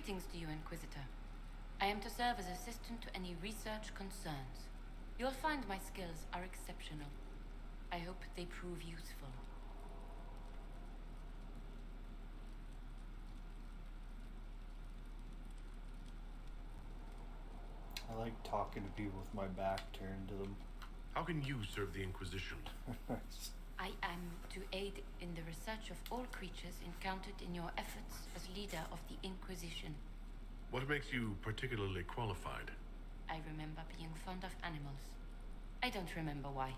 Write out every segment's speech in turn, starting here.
Greetings to you, Inquisitor. I am to serve as assistant to any research concerns. You'll find my skills are exceptional. I hope they prove useful. I like talking to people with my back turned to them. How can you serve the Inquisition? I am to aid in the research of all creatures encountered in your efforts as leader of the Inquisition. What makes you particularly qualified? I remember being fond of animals. I don't remember why.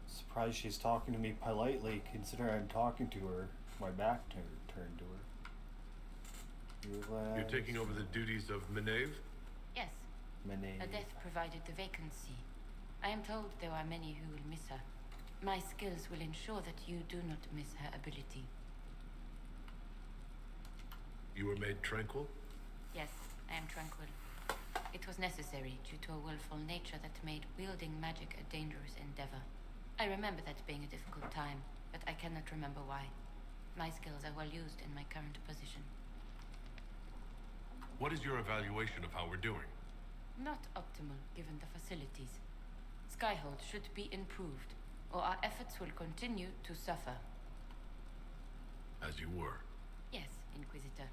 Surprised she's talking to me politely, considering I'm talking to her. My back turned to her. You're taking over the duties of Meneve? Yes. Meneve. Her death provided the vacancy. I am told there are many who will miss her. My skills will ensure that you do not miss her ability. You were made tranquil? Yes, I am tranquil. It was necessary due to a willful nature that made wielding magic a dangerous endeavor. I remember that being a difficult time, but I cannot remember why. My skills are well used in my current position. What is your evaluation of how we're doing? Not optimal, given the facilities. Skyhold should be improved, or our efforts will continue to suffer. As you were. Yes, Inquisitor.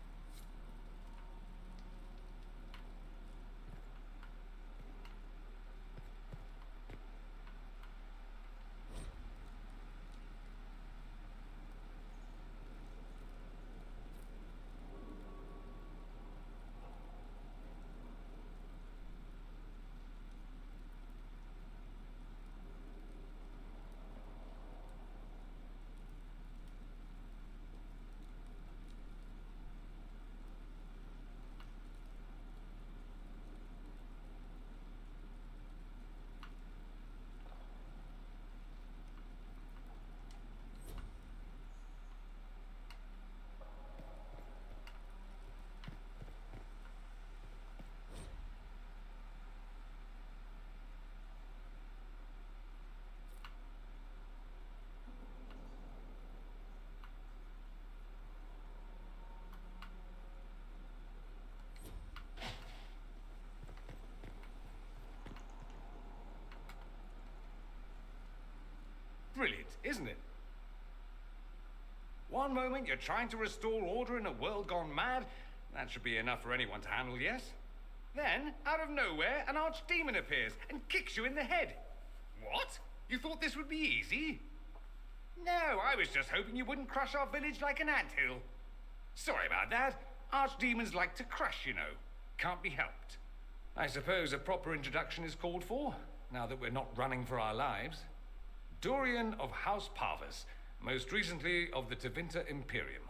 Brilliant, isn't it? One moment you're trying to restore order in a world gone mad. That should be enough for anyone to handle, yes? Then, out of nowhere, an archdemon appears and kicks you in the head. What? You thought this would be easy? No, I was just hoping you wouldn't crush our village like an anthill. Sorry about that. Archdemons like to crush, you know. Can't be helped. I suppose a proper introduction is called for, now that we're not running for our lives. Dorian of House Parvus, most recently of the Tevinter Imperium.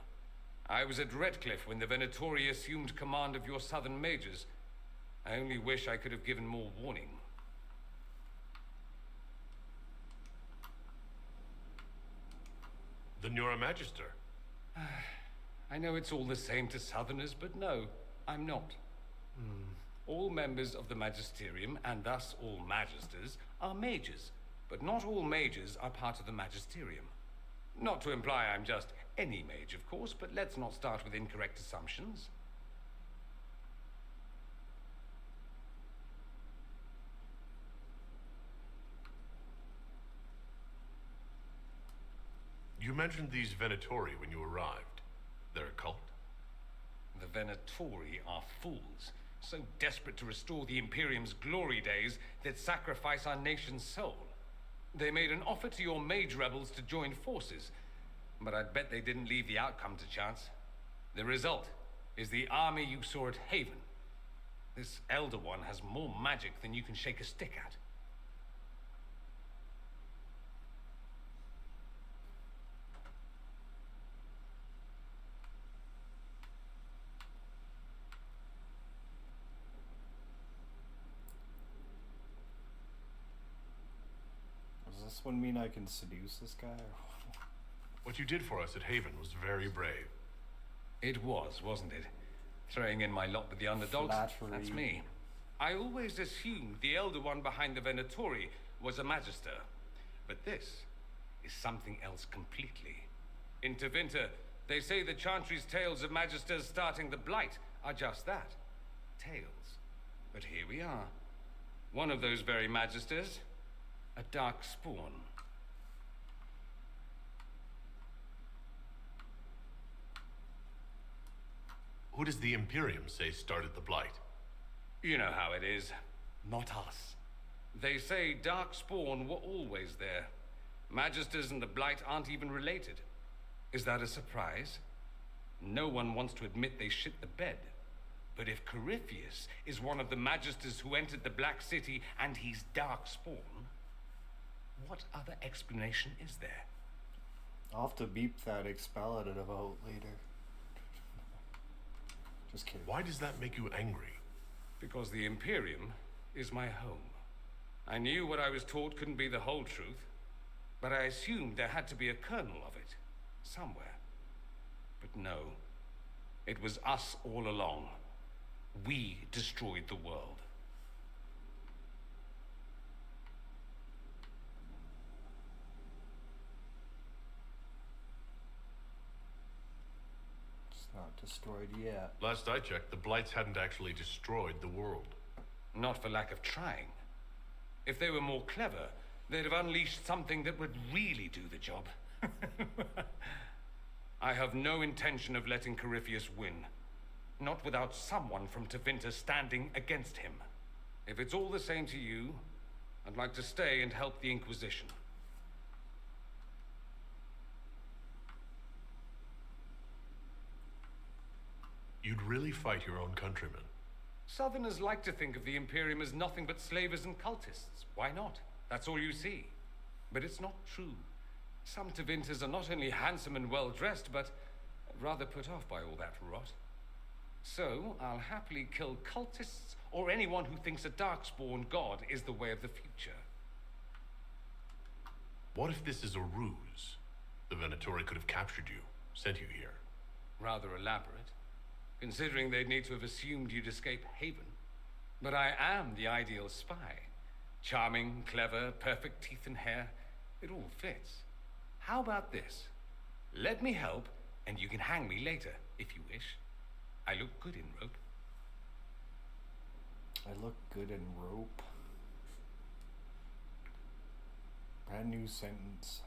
I was at Redcliffe when the Venatori assumed command of your southern mages. I only wish I could have given more warning. Then you're a magister. I know it's all the same to southerners, but no, I'm not. All members of the Magisterium, and thus all magisters, are mages. But not all mages are part of the Magisterium. Not to imply I'm just any mage, of course, but let's not start with incorrect assumptions. You mentioned these Venatori when you arrived. They're a cult? The Venatori are fools, so desperate to restore the Imperium's glory days that sacrifice our nation's soul. They made an offer to your mage rebels to join forces, but I'd bet they didn't leave the outcome to chance. The result is the army you saw at Haven. This Elder One has more magic than you can shake a stick at. Does this one mean I can seduce this guy? What you did for us at Haven was very brave. It was, wasn't it? Throwing in my lot with the underdogs, Flattery. that's me. I always assumed the Elder One behind the Venatori was a Magister. But this is something else completely. In Tevinter, they say the Chantry's tales of Magisters starting the Blight are just that. Tales. But here we are. One of those very Magisters. A dark spawn. Who does the Imperium say started the Blight? You know how it is. Not us. They say Darkspawn were always there. Magisters and the Blight aren't even related. Is that a surprise? No one wants to admit they shit the bed. But if Corypheus is one of the Magisters who entered the Black City and he's Darkspawn, what other explanation is there? I'll have to beep that expletive out later. Just kidding. Why does that make you angry? Because the Imperium is my home. I knew what I was taught couldn't be the whole truth, but I assumed there had to be a kernel of it, somewhere. But no, it was us all along. We destroyed the world. It's not destroyed yet. Last I checked, the Blights hadn't actually destroyed the world. Not for lack of trying. If they were more clever, they'd have unleashed something that would really do the job. I have no intention of letting Corypheus win. Not without someone from Tevinter standing against him. If it's all the same to you, I'd like to stay and help the Inquisition. You'd really fight your own countrymen? Southerners like to think of the Imperium as nothing but slavers and cultists. Why not? That's all you see. But it's not true. Some Tevinters are not only handsome and well-dressed, but rather put off by all that rot. So, I'll happily kill cultists or anyone who thinks a Darkspawn god is the way of the future. What if this is a ruse? The Venatori could have captured you, sent you here. Rather elaborate, considering they'd need to have assumed you'd escape Haven. But I am the ideal spy. Charming, clever, perfect teeth and hair. It all fits. How about this? Let me help, and you can hang me later, if you wish. I look good in rope. I look good in rope. Brand new sentence.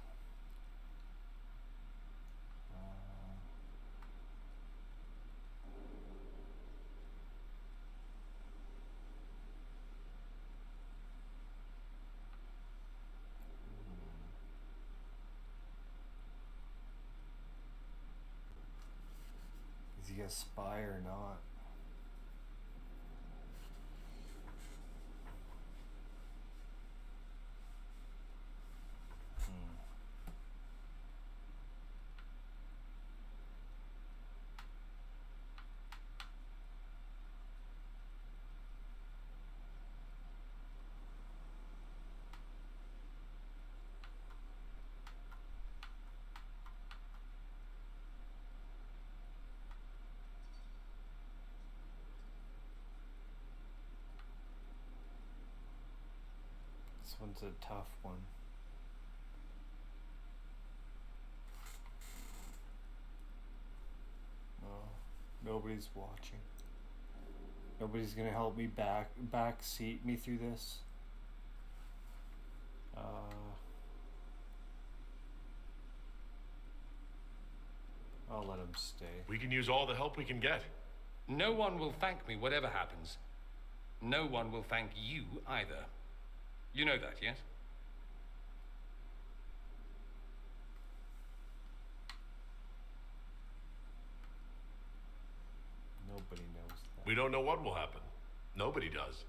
Is he a spy or not? This one's a tough one. Oh, nobody's watching. Nobody's gonna help me back seat me through this. I'll let him stay. We can use all the help we can get. No one will thank me, whatever happens. No one will thank you either. You know that, yes? Nobody knows that. We don't know what will happen. Nobody does.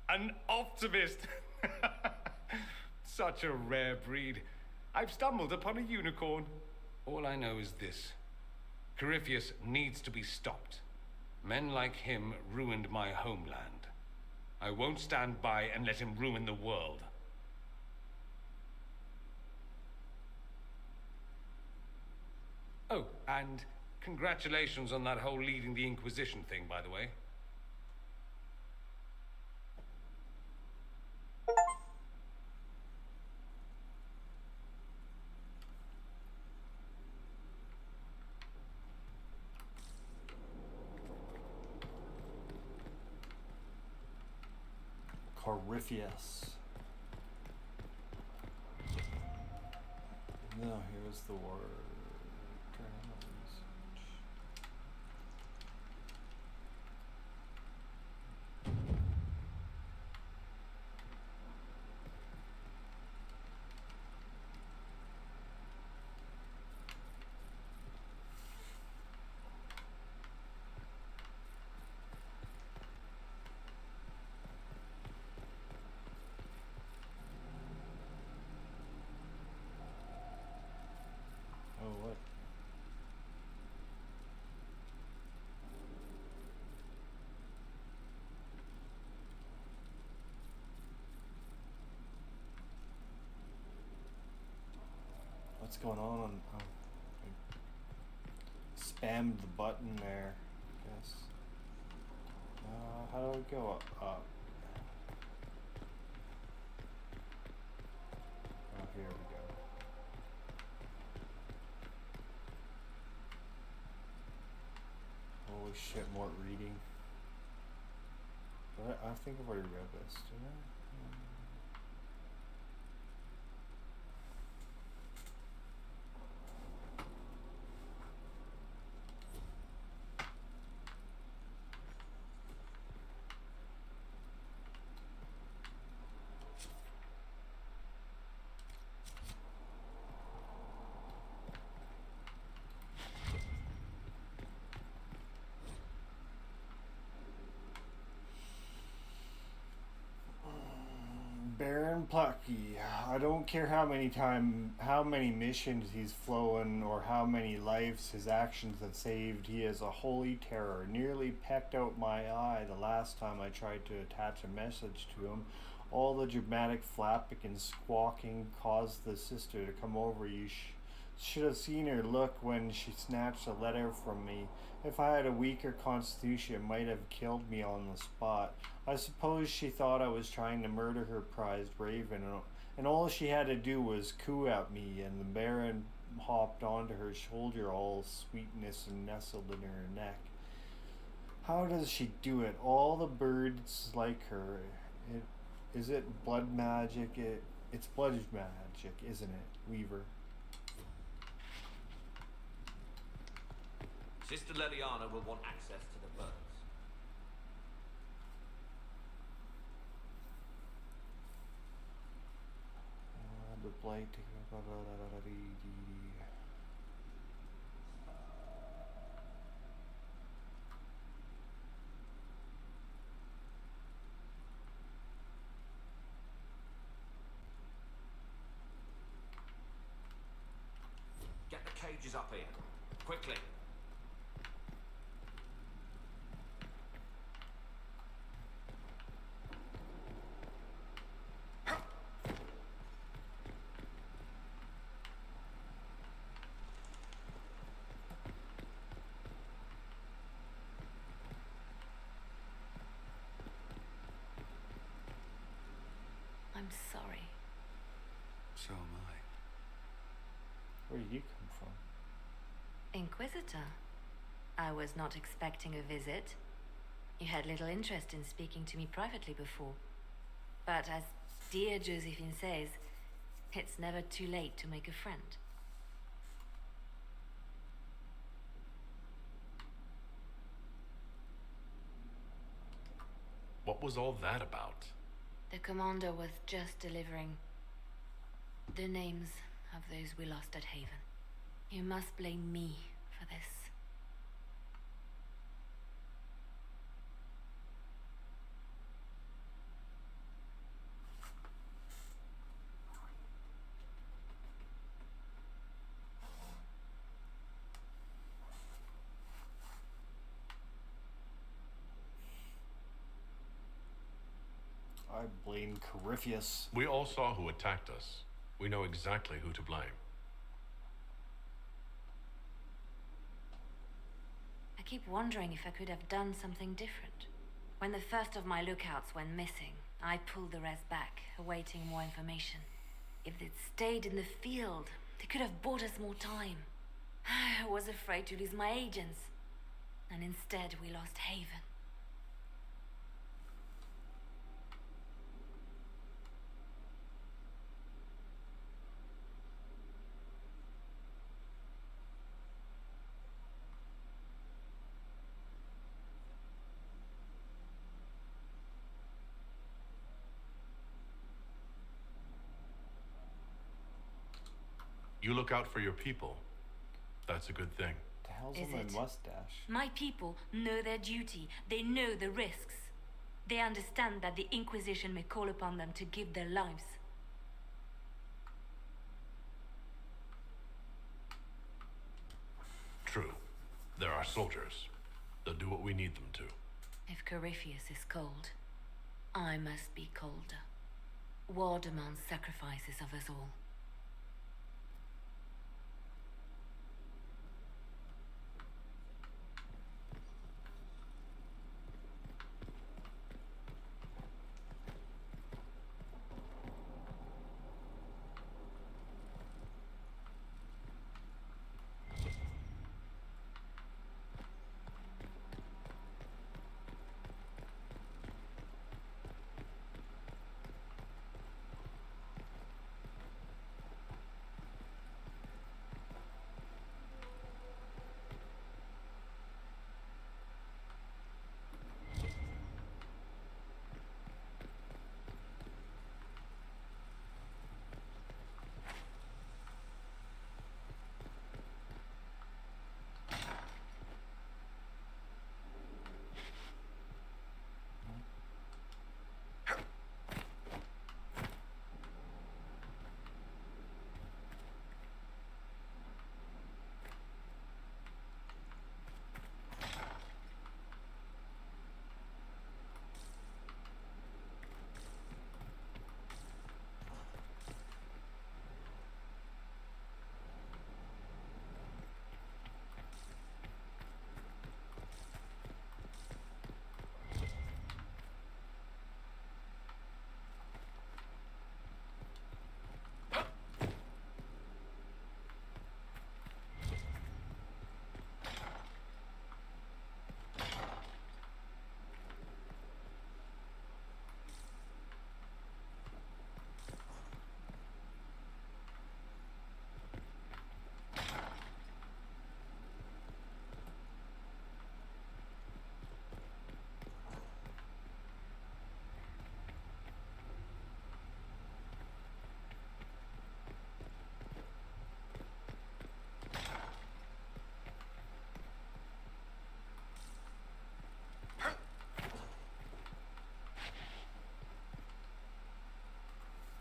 An optimist! Such a rare breed. I've stumbled upon a unicorn. All I know is this. Corypheus needs to be stopped. Men like him ruined my homeland. I won't stand by and let him ruin the world. Oh, and congratulations on that whole leading the Inquisition thing, by the way. Corypheus. No, here's the word. Oh, what? What's going on? Oh, I spammed the button there, I guess. How do I go up? Oh, here we go. Holy shit, more reading. But I think I've already read this, didn't I? Baron Plucky. I don't care how many missions he's flown, or how many lives his actions have saved. He is a holy terror. Nearly pecked out my eye the last time I tried to attach a message to him. All the dramatic flapping and squawking caused the sister to come over. You should have seen her look when she snatched a letter from me. If I had a weaker constitution, it might have killed me on the spot. I suppose she thought I was trying to murder her prized raven, and all she had to do was coo at me, and the Baron hopped onto her shoulder, all sweetness, and nestled in her neck. How does she do it? All the birds like her. Is it blood magic? It's blood magic, isn't it, Weaver? Sister Leliana will want access to the birds. The blight. Get the cages up here. Quickly. I'm sorry. So am I. Where did you come from? Inquisitor, I was not expecting a visit. You had little interest in speaking to me privately before. But as dear Josephine says, it's never too late to make a friend. What was all that about? The commander was just delivering the names of those we lost at Haven. You must blame me for this. I blame Corypheus. We all saw who attacked us. We know exactly who to blame. I keep wondering if I could have done something different. When the first of my lookouts went missing, I pulled the rest back, awaiting more information. If they'd stayed in the field, they could have bought us more time. I was afraid to lose my agents. And instead, we lost Haven. You look out for your people. That's a good thing. The hell's Is on my it? mustache? My people know their duty. They know the risks. They understand that the Inquisition may call upon them to give their lives. True. They're our soldiers. They'll do what we need them to. If Corypheus is cold, I must be colder. War demands sacrifices of us all.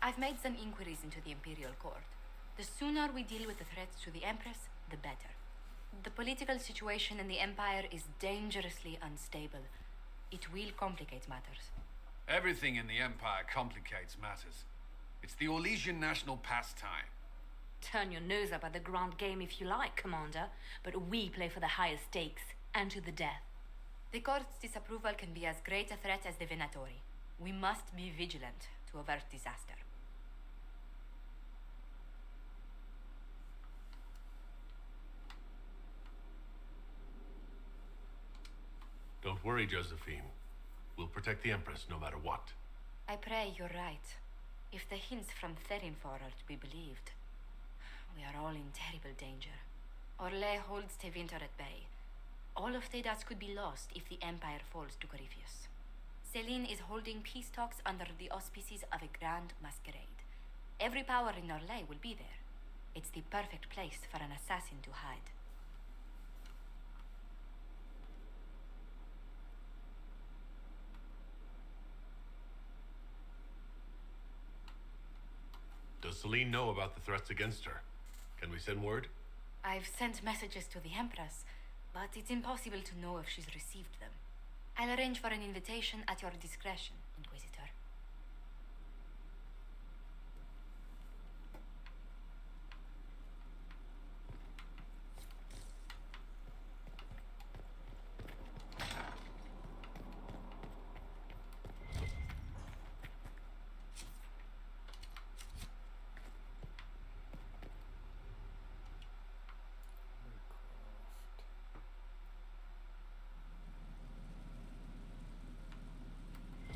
I've made some inquiries into the Imperial Court. The sooner we deal with the threats to the Empress, the better. The political situation in the Empire is dangerously unstable. It will complicate matters. Everything in the Empire complicates matters. It's the Orlesian national pastime. Turn your nose up at the grand game if you like, Commander, but we play for the higher stakes, and to the death. The Court's disapproval can be as great a threat as the Venatori. We must be vigilant to avert disaster. Don't worry, Josephine. We'll protect the Empress no matter what. I pray you're right. If the hints from Therinfor are to be believed, we are all in terrible danger. Orlais holds Tevinter at bay. All of Thedas could be lost if the Empire falls to Corypheus. Celine is holding peace talks under the auspices of a grand masquerade. Every power in Orlais will be there. It's the perfect place for an assassin to hide. Does Celine know about the threats against her? Can we send word? I've sent messages to the Empress, but it's impossible to know if she's received them. I'll arrange for an invitation at your discretion, Inquisitor.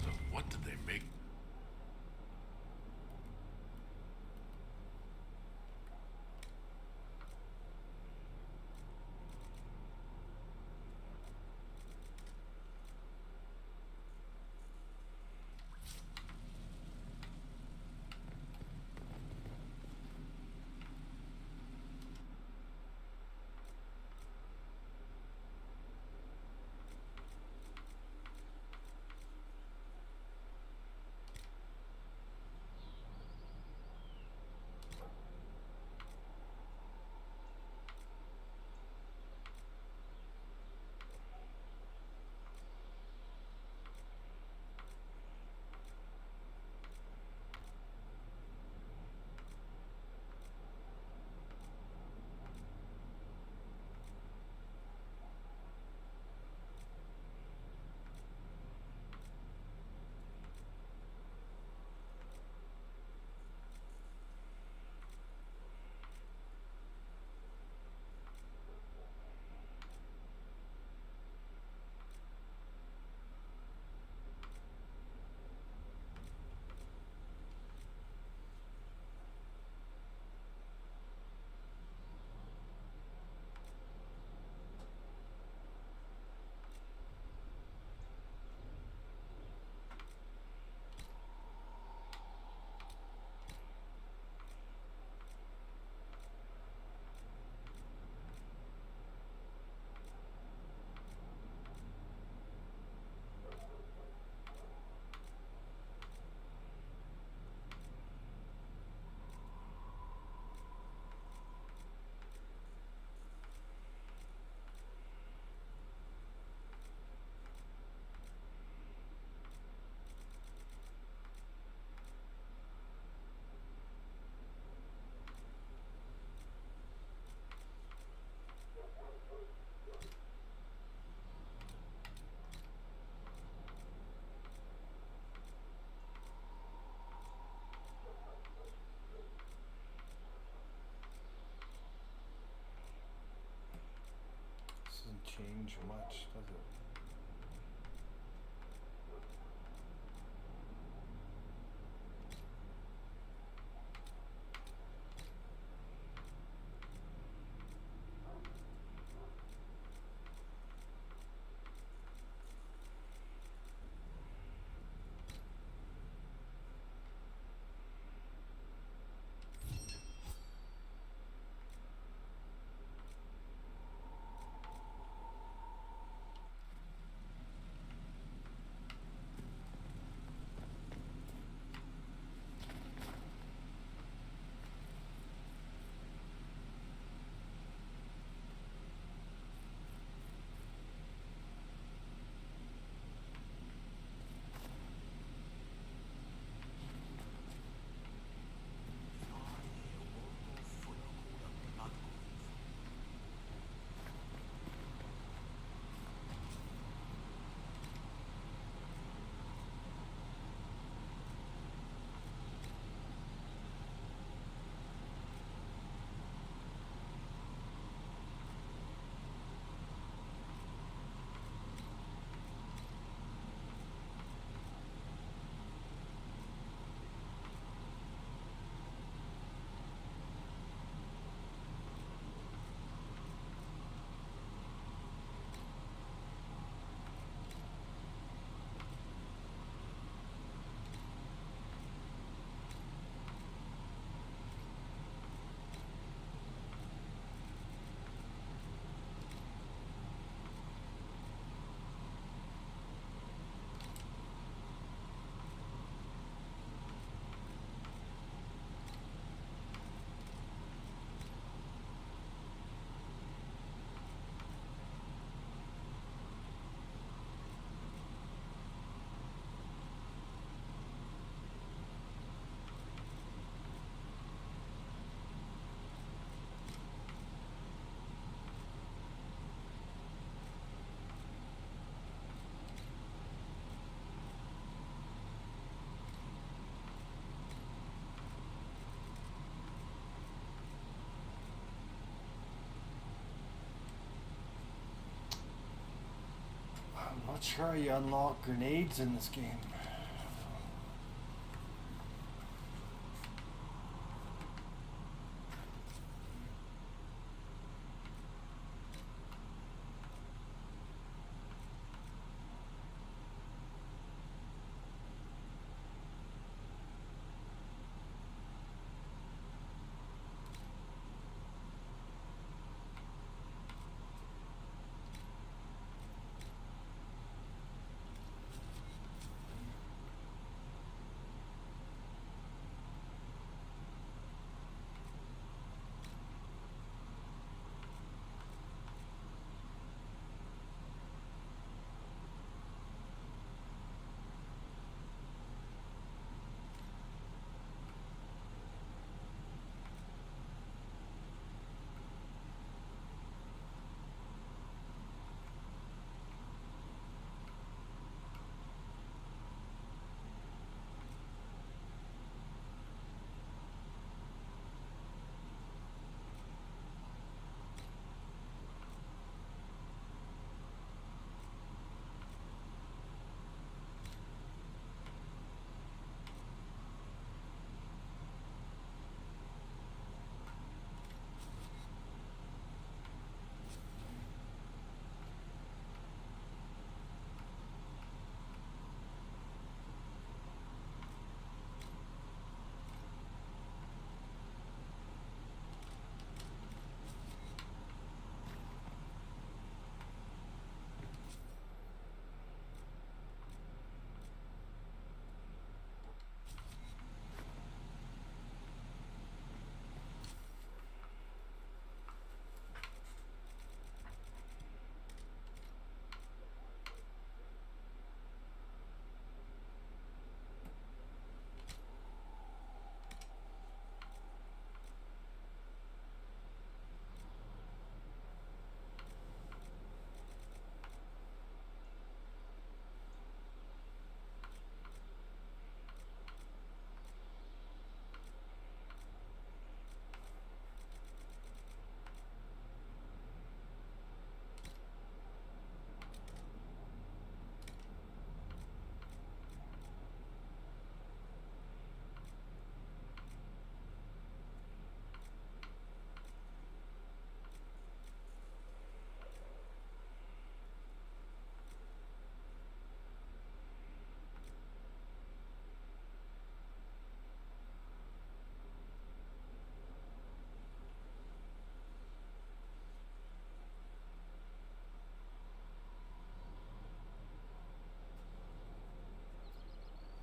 So what did they make Not sure how you unlock grenades in this game.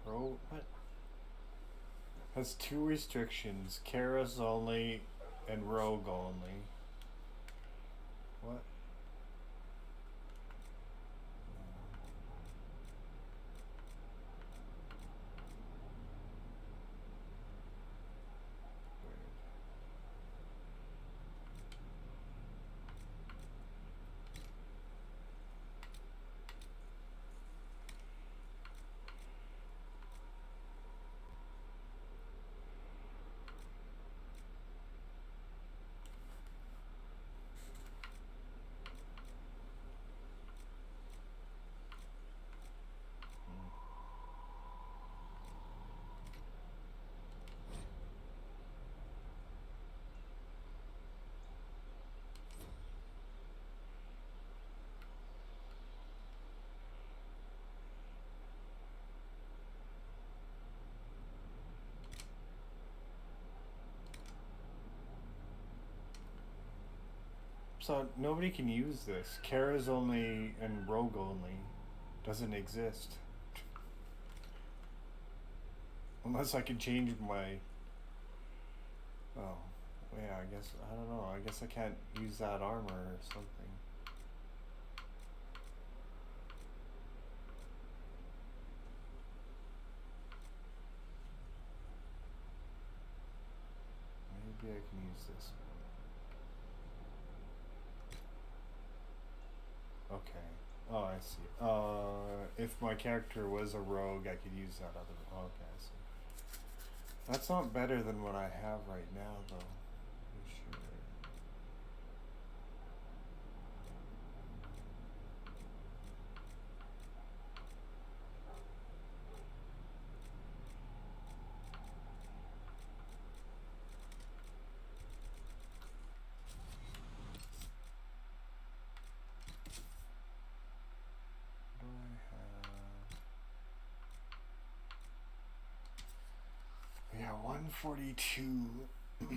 Bro, what? Has two restrictions, Kara's only and Rogue only. What? So nobody can use this. Kara's only and Rogue only doesn't exist. Unless I can change my... Oh, yeah, I guess, I don't know. I guess I can't use that armor or something. Maybe I can use this one. Okay. Oh, I see. If my character was a rogue, I could use that other... Okay, I see. That's not better than what I have right now, though. For sure. 142. Okay,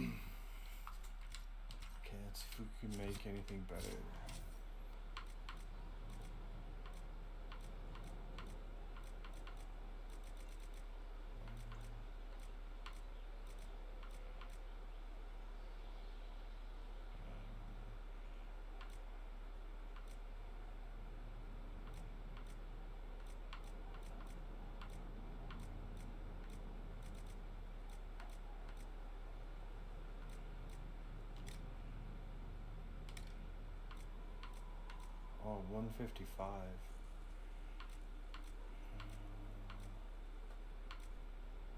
let's see if we can make anything better. Oh, 155.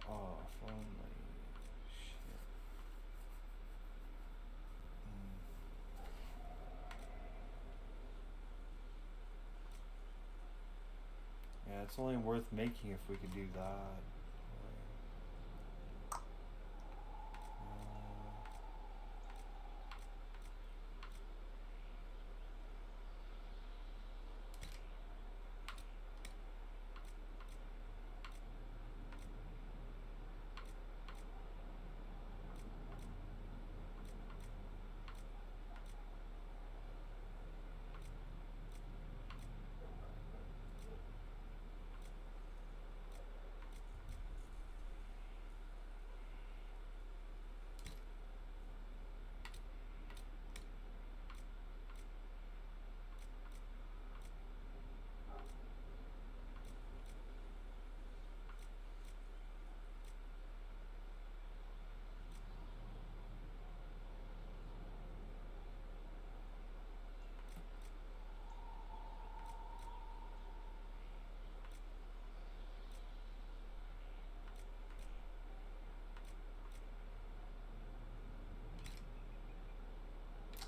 Oh, finally. Shit. Yeah, it's only worth making if we could do that.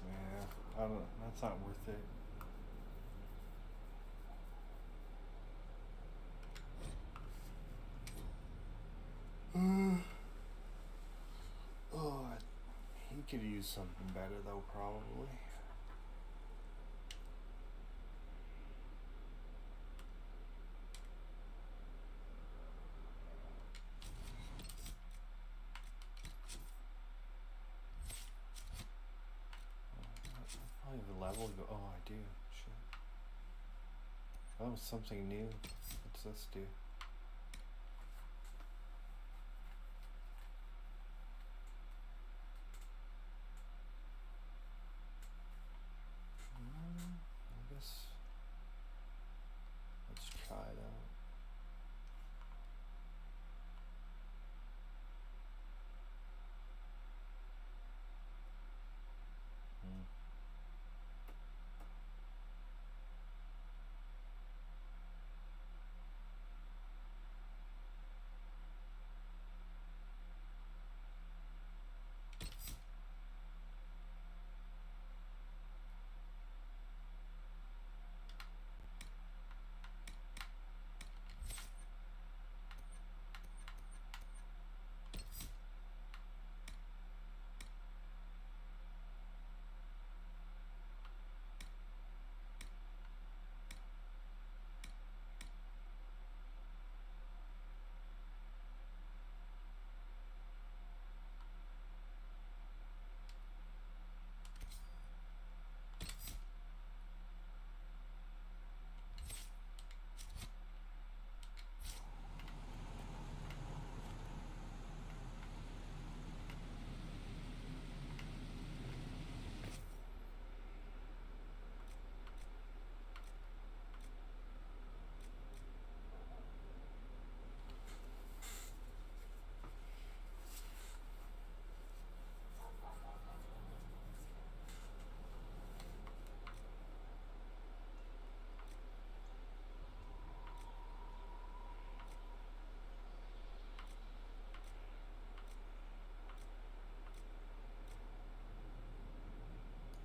Yeah, I don't. That's not worth it. Oh, he could use something better though, probably. I don't even level go. Oh, I do. Shit. Oh, something new. What's this do? I guess let's try it out.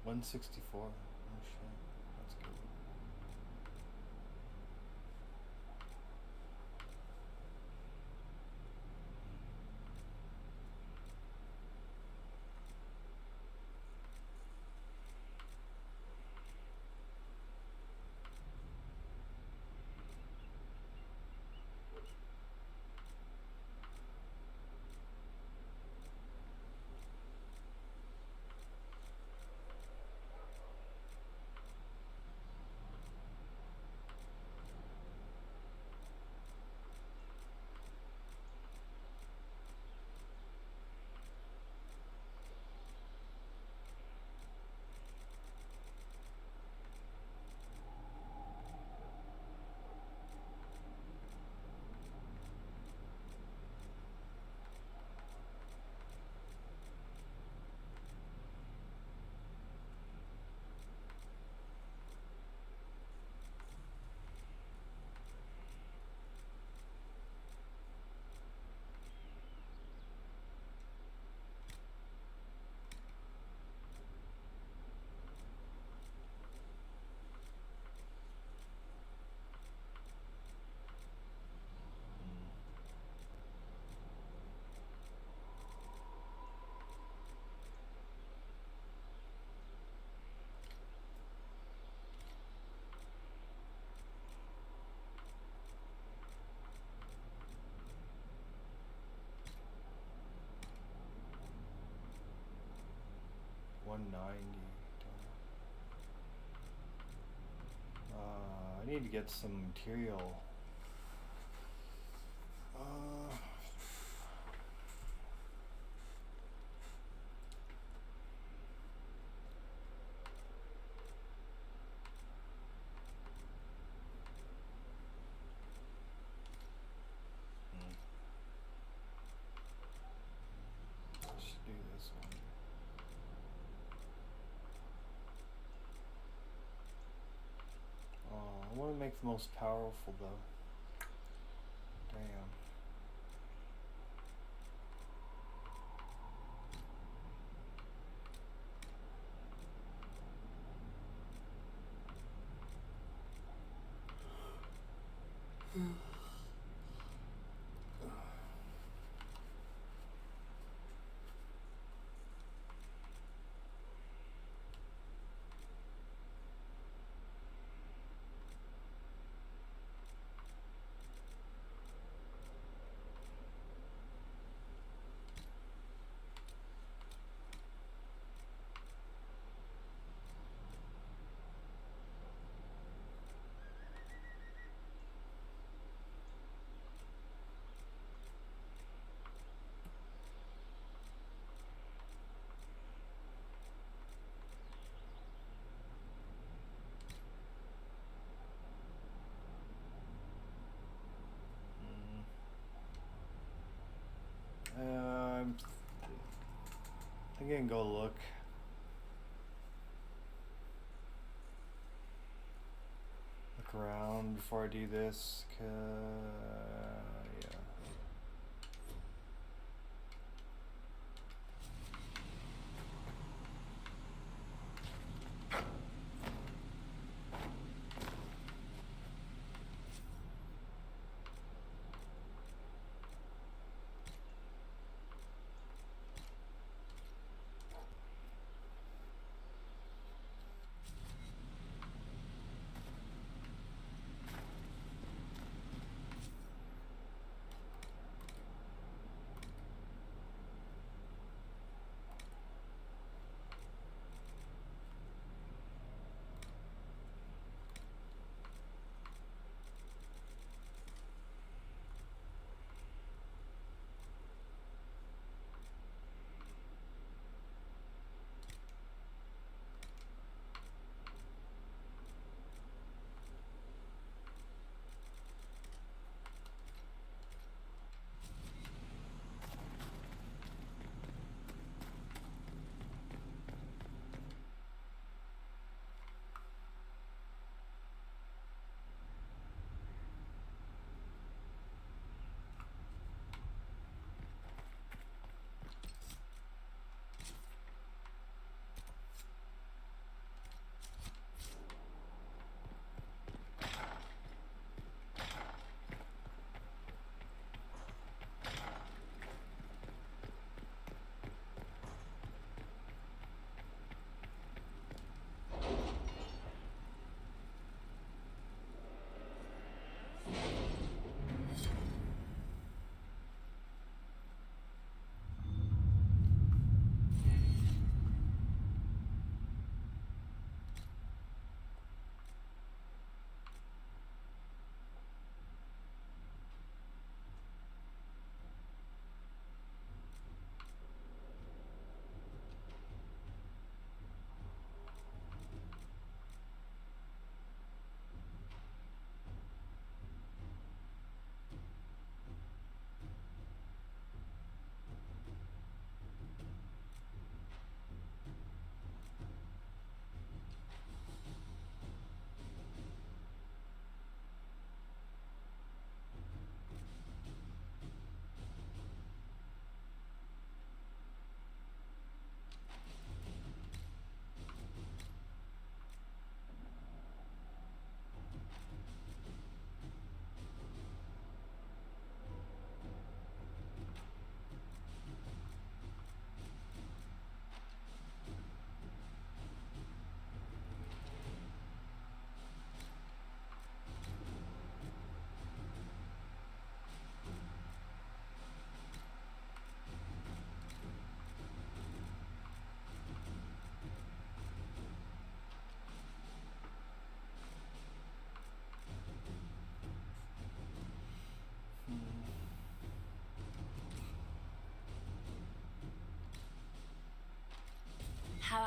$164. Oh shit, that's good. 190. I need to get some material. Should do this one. I want to make the most powerful though. Damn. I'm thinking go look. Look around before I do this. Yeah.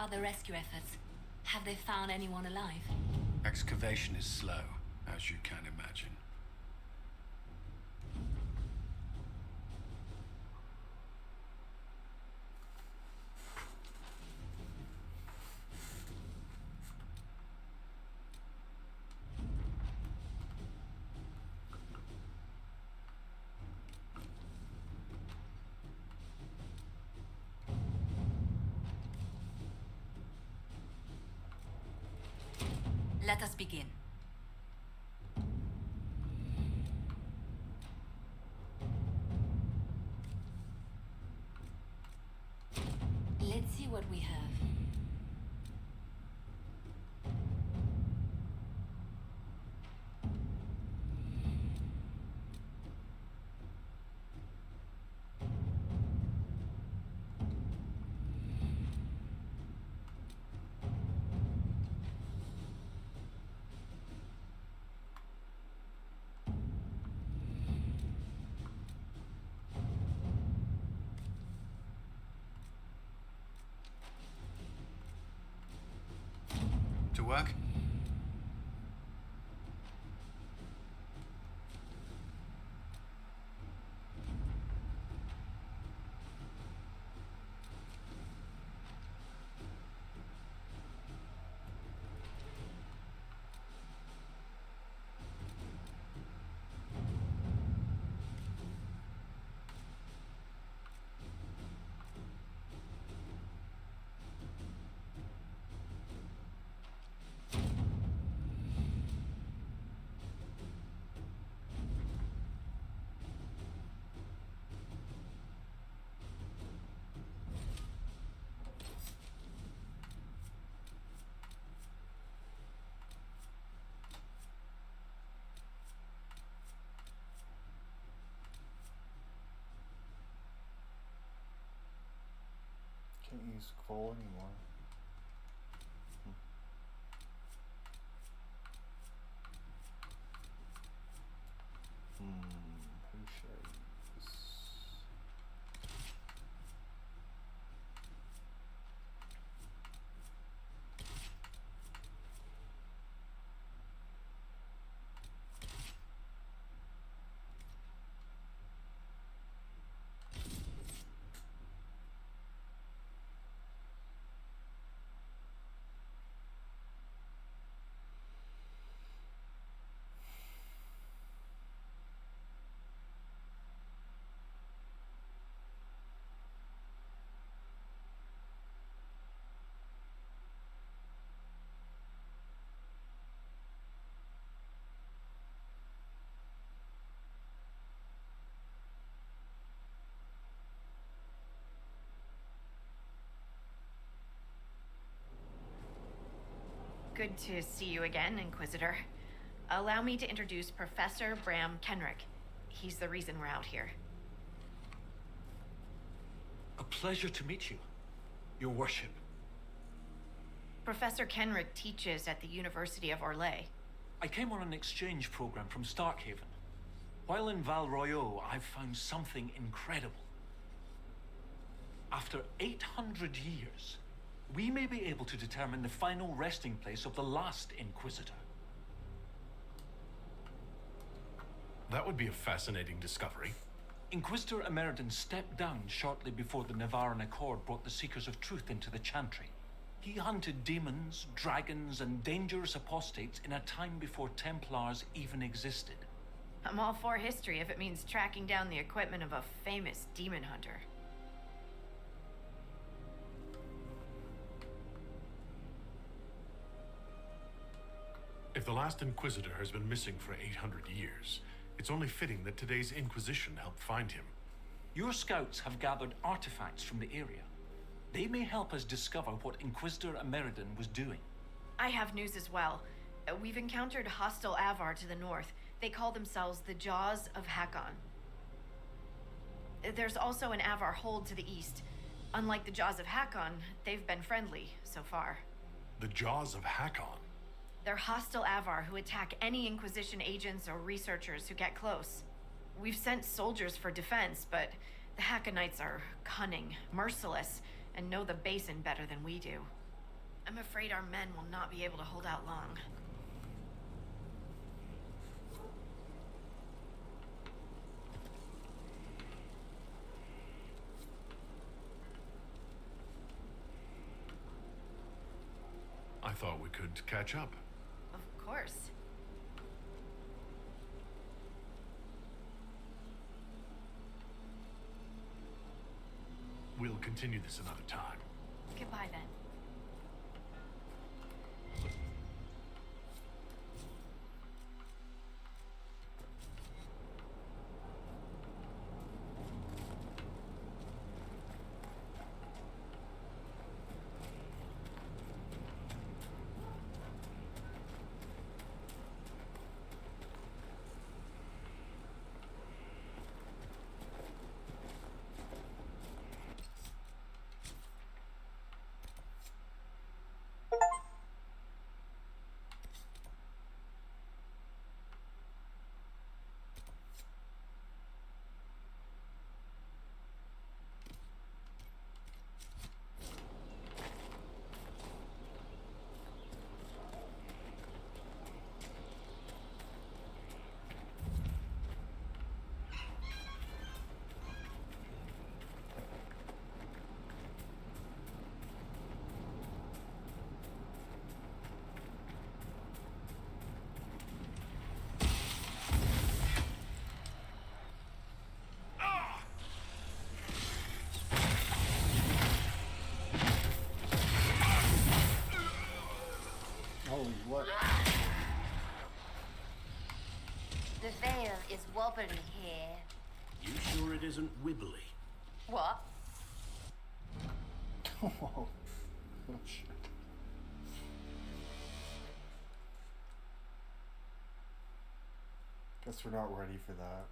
about the rescue efforts? Have they found anyone alive? Excavation is slow, as you can imagine. Let us begin. Let's see what we have. To work? Can't use coal anymore. Who should I use? Good to see you again, Inquisitor. Allow me to introduce Professor Bram Kenrick. He's the reason we're out here. A pleasure to meet you, Your Worship. Professor Kenrick teaches at the University of Orlais. I came on an exchange program from Starkhaven. While in Val Royeaux, I've found something incredible. After 800 years, we may be able to determine the final resting place of the last Inquisitor. That would be a fascinating discovery. Inquisitor Emeridon stepped down shortly before the Nevarran Accord brought the Seekers of Truth into the Chantry. He hunted demons, dragons, and dangerous apostates in a time before Templars even existed. I'm all for history if it means tracking down the equipment of a famous demon hunter. If the last Inquisitor has been missing for 800 years, it's only fitting that today's Inquisition helped find him. Your scouts have gathered artifacts from the area. They may help us discover what Inquisitor Emeridon was doing. I have news as well. We've encountered hostile Avar to the north. They call themselves the Jaws of Hakon. There's also an Avar hold to the east. Unlike the Jaws of Hakon, they've been friendly so far. The Jaws of Hakon? They're hostile Avar who attack any Inquisition agents or researchers who get close. We've sent soldiers for defense, but the Hakonites are cunning, merciless, and know the Basin better than we do. I'm afraid our men will not be able to hold out long. I thought we could catch up. Of course. We'll continue this another time. Goodbye then. Holy what? The veil is wobbly here. You sure it isn't wibbly? What? Oh shit. Guess we're not ready for that.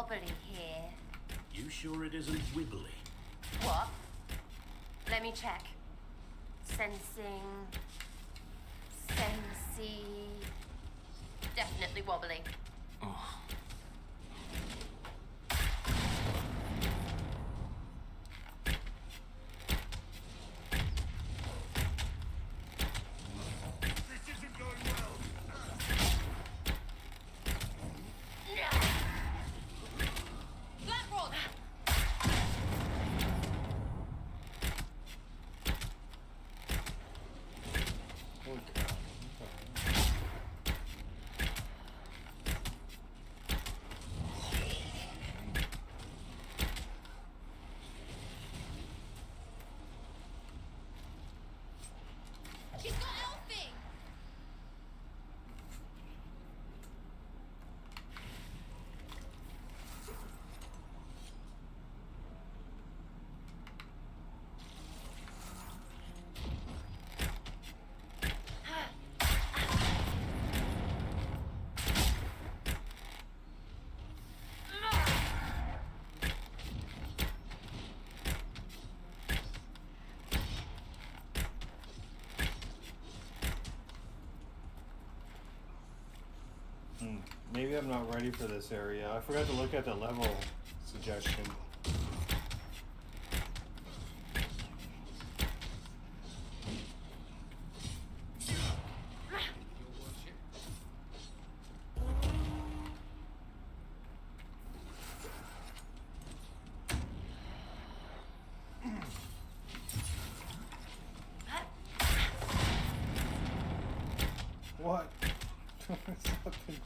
wobbly here. You sure it isn't wibbly? What? Let me check. Sensing. Sensey. Definitely wobbly. Oh. This isn't going well. Flat rod! She's got elfing! Maybe I'm not ready for this area. I forgot to look at the level suggestion. What? Something.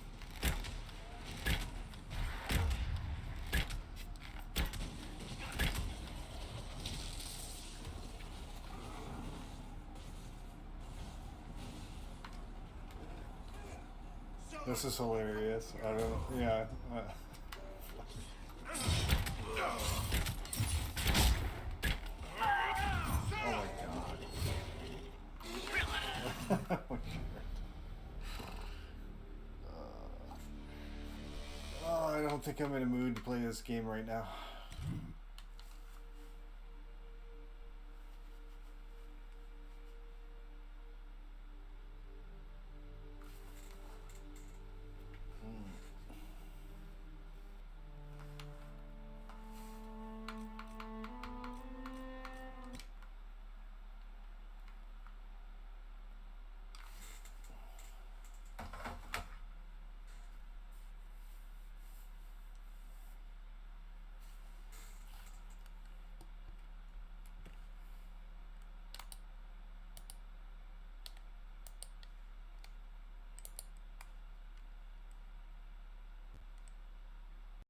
This is hilarious. I don't. Yeah. Oh my god. Oh, I don't think I'm in a mood to play this game right now.